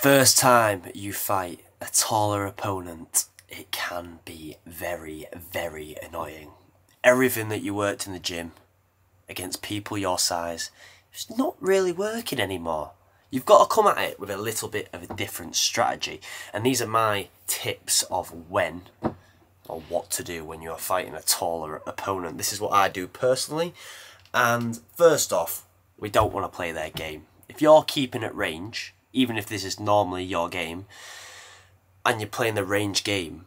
first time you fight a taller opponent, it can be very, very annoying. Everything that you worked in the gym against people your size is not really working anymore. You've got to come at it with a little bit of a different strategy, and these are my tips of when or what to do when you're fighting a taller opponent. This is what I do personally. And first off, we don't want to play their game. If you're keeping at range, even if this is normally your game, and you're playing the range game,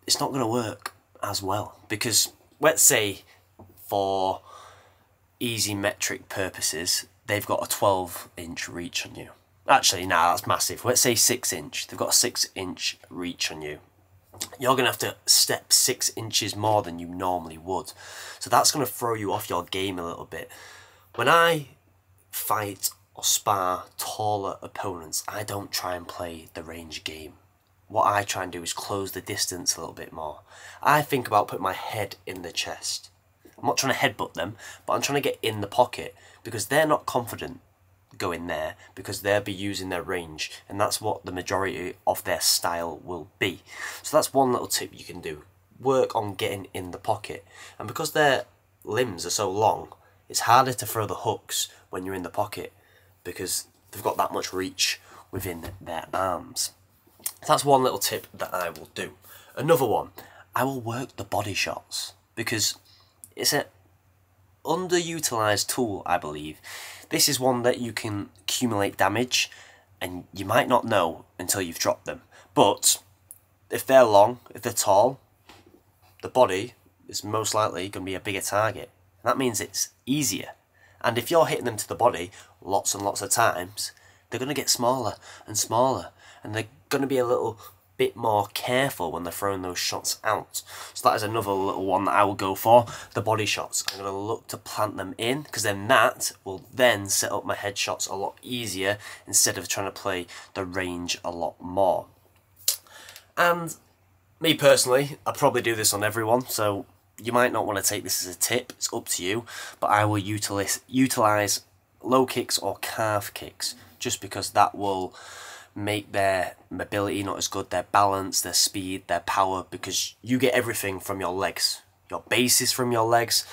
it's not going to work as well. Because let's say for easy metric purposes, they've got a 12-inch reach on you. Actually, nah, that's massive. Let's say 6-inch. They've got a 6-inch reach on you. You're going to have to step 6 inches more than you normally would. So that's going to throw you off your game a little bit. When I fight or spar taller opponents, I don't try and play the range game. What I try and do is close the distance a little bit more. I think about putting my head in the chest. I'm not trying to headbutt them, but I'm trying to get in the pocket, because they're not confident going there, because they'll be using their range, and that's what the majority of their style will be. So that's one little tip you can do. Work on getting in the pocket. And because their limbs are so long, it's harder to throw the hooks when you're in the pocket, because they've got that much reach within their arms. So that's one little tip that I will do. Another one, I will work the body shots, because it's an underutilized tool, I believe. This is one that you can accumulate damage, and you might not know until you've dropped them. But if they're long, if they're tall, the body is most likely going to be a bigger target. And that means it's easier. And if you're hitting them to the body lots and lots of times, they're going to get smaller and smaller, and they're going to be a little bit more careful when they're throwing those shots out. So that is another little one that I will go for, the body shots. I'm going to look to plant them in, because then that will then set up my headshots a lot easier, instead of trying to play the range a lot more. And me personally, I probably do this on everyone, so you might not want to take this as a tip, it's up to you, but I will utilize low kicks or calf kicks, just because that will make their mobility not as good, their balance, their speed, their power, because you get everything from your legs. Your base is from your legs,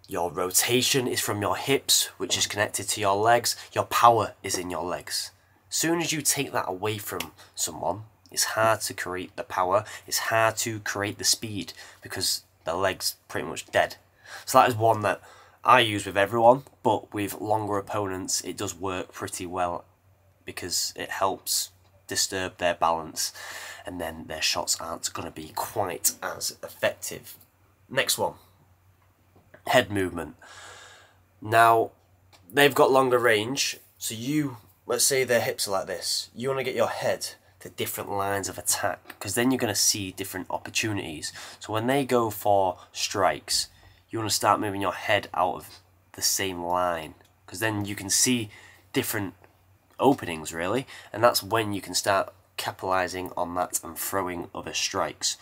your rotation is from your hips, which is connected to your legs, your power is in your legs. As soon as you take that away from someone, it's hard to create the power, it's hard to create the speed, because the leg's pretty much dead. So that is one that I use with everyone, but with longer opponents it does work pretty well, because it helps disturb their balance, and then their shots aren't going to be quite as effective. Next one, head movement. Now, they've got longer range, so let's say their hips are like this, you want to get your head to different lines of attack, because then you're going to see different opportunities. So when they go for strikes, you want to start moving your head out of the same line, because then you can see different openings really, and that's when you can start capitalizing on that and throwing other strikes.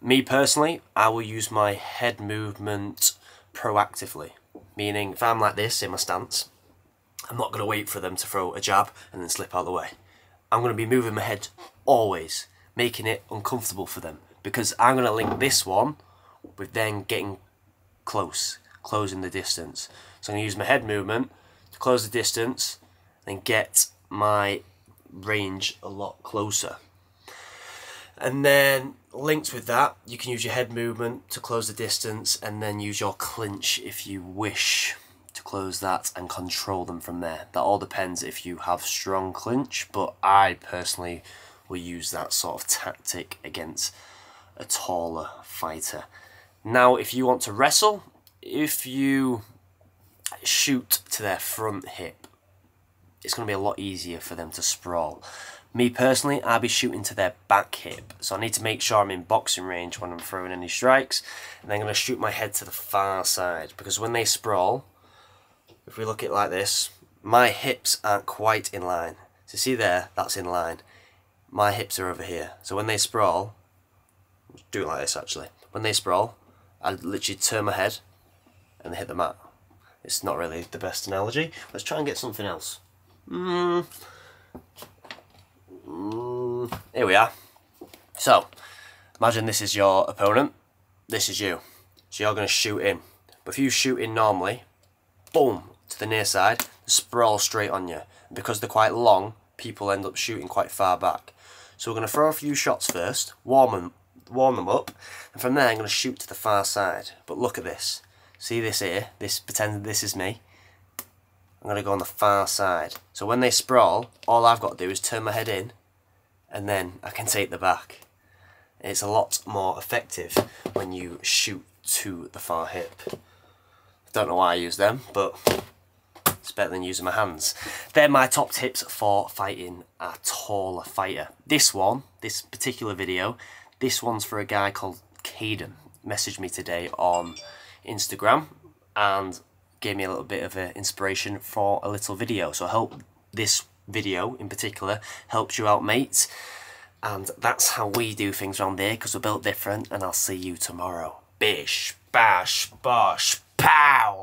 Me personally, I will use my head movement proactively, meaning if I'm like this in my stance, I'm not going to wait for them to throw a jab and then slip out of the way. I'm going to be moving my head always, making it uncomfortable for them, because I'm going to link this one with then getting close, closing the distance. So I'm going to use my head movement to close the distance and get my range a lot closer. And then linked with that, you can use your head movement to close the distance, and then use your clinch if you wish to close that and control them from there. That all depends if you have strong clinch, but I personally will use that sort of tactic against a taller fighter. Now, if you want to wrestle, if you shoot to their front hip, it's going to be a lot easier for them to sprawl. Me personally, I'll be shooting to their back hip, so I need to make sure I'm in boxing range when I'm throwing any strikes, and then I'm going to shoot my head to the far side, because when they sprawl, if we look at it like this, my hips aren't quite in line. So see there, that's in line. My hips are over here. So when they sprawl, do it like this actually. When they sprawl, I literally turn my head and hit the mat. It's not really the best analogy. Let's try and get something else. here we are. So, imagine this is your opponent, this is you. So you're going to shoot in. But if you shoot in normally, boom, to the near side, they sprawl straight on you. And because they're quite long, people end up shooting quite far back. So we're going to throw a few shots first, warm them up, and from there I'm going to shoot to the far side. But look at this. See this here? Pretend this is me. I'm going to go on the far side. So when they sprawl, all I've got to do is turn my head in, and then I can take the back. It's a lot more effective when you shoot to the far hip. Don't know why I use them, but it's better than using my hands. They're my top tips for fighting a taller fighter. This particular video, this one's for a guy called Caden. Messaged me today on Instagram and gave me a little bit of inspiration for a little video. So I hope this video in particular helps you out, mates. And that's how we do things around here, because we're built different. And I'll see you tomorrow. Bish, bash, bosh, pow!